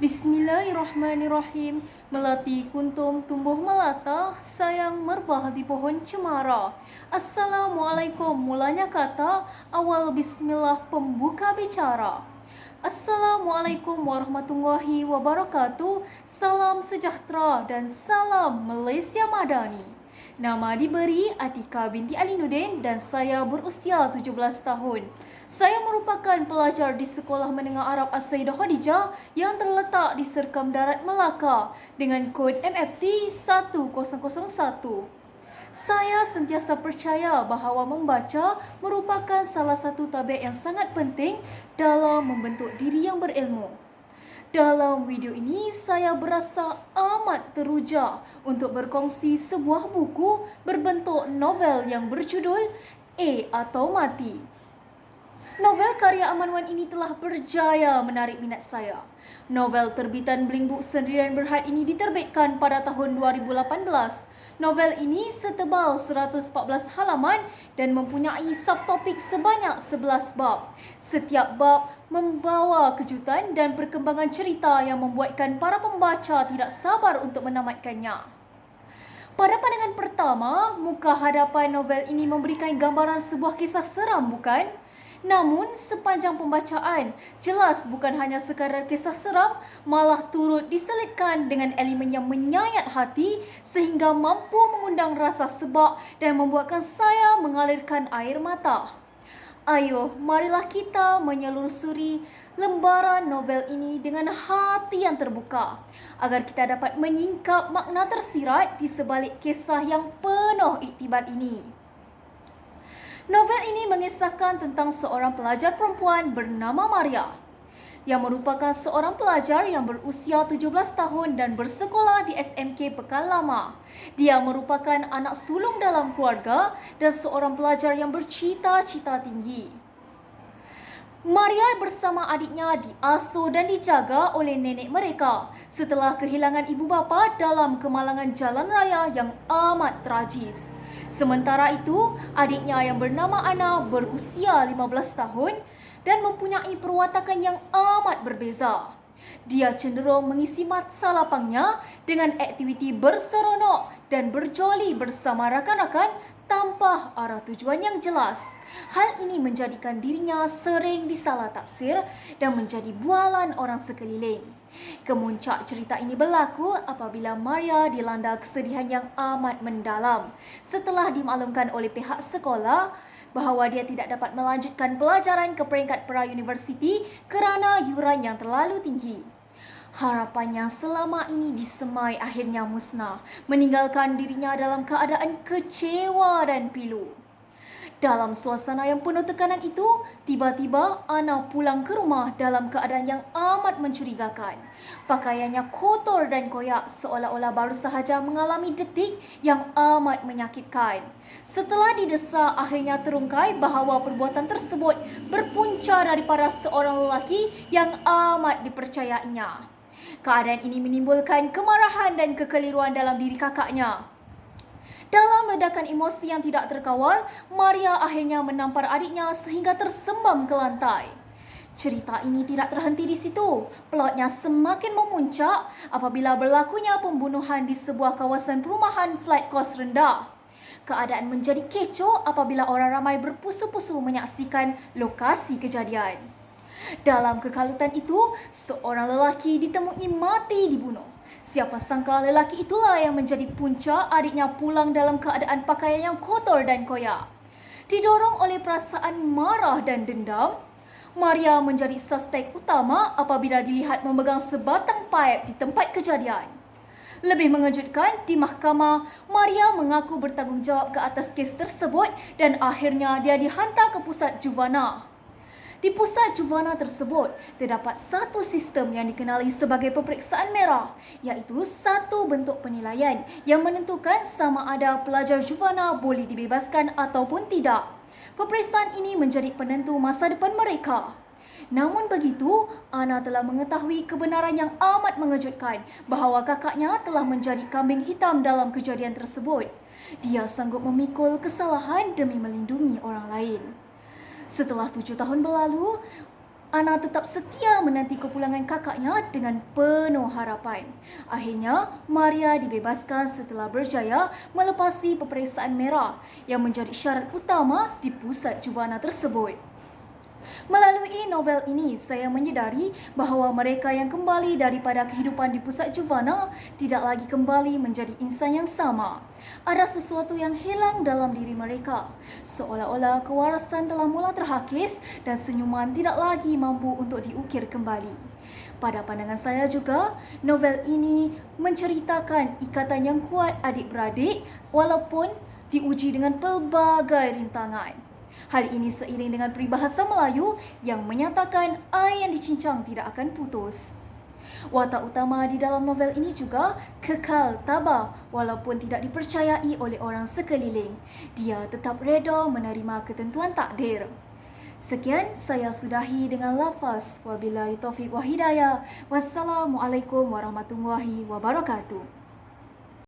Bismillahirrahmanirrahim. Melati kuntum tumbuh melata, sayang merbah di pohon cemara. Assalamualaikum mulanya kata, awal bismillah pembuka bicara. Assalamualaikum warahmatullahi wabarakatuh. Salam sejahtera dan salam Malaysia Madani. Nama diberi Atika binti Alinuddin dan saya berusia 17 tahun. Saya merupakan pelajar di Sekolah Menengah Arab As-Sayyidah Khadijah yang terletak di Serkam Darat Melaka dengan kod MFT 1001. Saya sentiasa percaya bahawa membaca merupakan salah satu tabik yang sangat penting dalam membentuk diri yang berilmu. Dalam video ini, saya berasa amat teruja untuk berkongsi sebuah buku berbentuk novel yang berjudul A atau Mati. Novel karya Aman Wan ini telah berjaya menarik minat saya. Novel terbitan Bling Book Sendirian Berhad ini diterbitkan pada tahun 2018. Novel ini setebal 114 halaman dan mempunyai subtopik sebanyak 11 bab. Setiap bab membawa kejutan dan perkembangan cerita yang membuatkan para pembaca tidak sabar untuk menamatkannya. Pada pandangan pertama, muka hadapan novel ini memberikan gambaran sebuah kisah seram, bukan? Namun, sepanjang pembacaan, jelas bukan hanya sekadar kisah seram, malah turut diselitkan dengan elemen yang menyayat hati sehingga mampu mengundang rasa sebab dan membuatkan saya mengalirkan air mata. Ayo, marilah kita menyelusuri lembaran novel ini dengan hati yang terbuka agar kita dapat menyingkap makna tersirat di sebalik kisah yang penuh iktibar ini. Novel ini mengisahkan tentang seorang pelajar perempuan bernama Maria yang merupakan seorang pelajar yang berusia 17 tahun dan bersekolah di SMK Pekan Lama. Dia merupakan anak sulung dalam keluarga dan seorang pelajar yang bercita-cita tinggi. Maria bersama adiknya diasuh dan dijaga oleh nenek mereka setelah kehilangan ibu bapa dalam kemalangan jalan raya yang amat tragis. Sementara itu, adiknya yang bernama Ana berusia 15 tahun dan mempunyai perwatakan yang amat berbeza. Dia cenderung mengisi masa lapangnya dengan aktiviti berseronok dan berjoli bersama rakan-rakan tanpa arah tujuan yang jelas. Hal ini menjadikan dirinya sering disalah tafsir dan menjadi bualan orang sekeliling. Kemuncak cerita ini berlaku apabila Maria dilanda kesedihan yang amat mendalam setelah dimaklumkan oleh pihak sekolah bahawa dia tidak dapat melanjutkan pelajaran ke peringkat pra-universiti kerana yuran yang terlalu tinggi. Harapannya selama ini disemai akhirnya musnah, meninggalkan dirinya dalam keadaan kecewa dan pilu. Dalam suasana yang penuh tekanan itu, tiba-tiba Ana pulang ke rumah dalam keadaan yang amat mencurigakan. Pakaiannya kotor dan koyak seolah-olah baru sahaja mengalami detik yang amat menyakitkan. Setelah didesak, akhirnya terungkai bahawa perbuatan tersebut berpunca daripada seorang lelaki yang amat dipercayainya. Keadaan ini menimbulkan kemarahan dan kekeliruan dalam diri kakaknya. Dalam ledakan emosi yang tidak terkawal, Maria akhirnya menampar adiknya sehingga tersembam ke lantai. Cerita ini tidak terhenti di situ. Plotnya semakin memuncak apabila berlakunya pembunuhan di sebuah kawasan perumahan flat kos rendah. Keadaan menjadi kecoh apabila orang ramai berpusu-pusu menyaksikan lokasi kejadian. Dalam kekalutan itu, seorang lelaki ditemui mati dibunuh. Siapa sangka lelaki itulah yang menjadi punca adiknya pulang dalam keadaan pakaian yang kotor dan koyak. Didorong oleh perasaan marah dan dendam, Maria menjadi suspek utama apabila dilihat memegang sebatang paip di tempat kejadian. Lebih mengejutkan, di mahkamah, Maria mengaku bertanggungjawab ke atas kes tersebut dan akhirnya dia dihantar ke pusat juvana. Di pusat juvana tersebut, terdapat satu sistem yang dikenali sebagai peperiksaan merah, iaitu satu bentuk penilaian yang menentukan sama ada pelajar juvana boleh dibebaskan ataupun tidak. Peperiksaan ini menjadi penentu masa depan mereka. Namun begitu, Ana telah mengetahui kebenaran yang amat mengejutkan bahawa kakaknya telah menjadi kambing hitam dalam kejadian tersebut. Dia sanggup memikul kesalahan demi melindungi orang lain. Setelah 7 tahun berlalu, Ana tetap setia menanti kepulangan kakaknya dengan penuh harapan. Akhirnya, Maria dibebaskan setelah berjaya melepasi peperiksaan merah yang menjadi syarat utama di pusat juvana tersebut. Melalui novel ini, saya menyedari bahawa mereka yang kembali daripada kehidupan di pusat juvana tidak lagi kembali menjadi insan yang sama. Ada sesuatu yang hilang dalam diri mereka, seolah-olah kewarasan telah mula terhakis dan senyuman tidak lagi mampu untuk diukir kembali. Pada pandangan saya juga, novel ini menceritakan ikatan yang kuat adik-beradik walaupun diuji dengan pelbagai rintangan. Hal ini seiring dengan peribahasa Melayu yang menyatakan air yang dicincang tidak akan putus. Watak utama di dalam novel ini juga kekal tabah walaupun tidak dipercayai oleh orang sekeliling. Dia tetap reda menerima ketentuan takdir. Sekian, saya sudahi dengan lafaz wabillahi taufiq wa hidayah. Wassalamualaikum warahmatullahi wabarakatuh.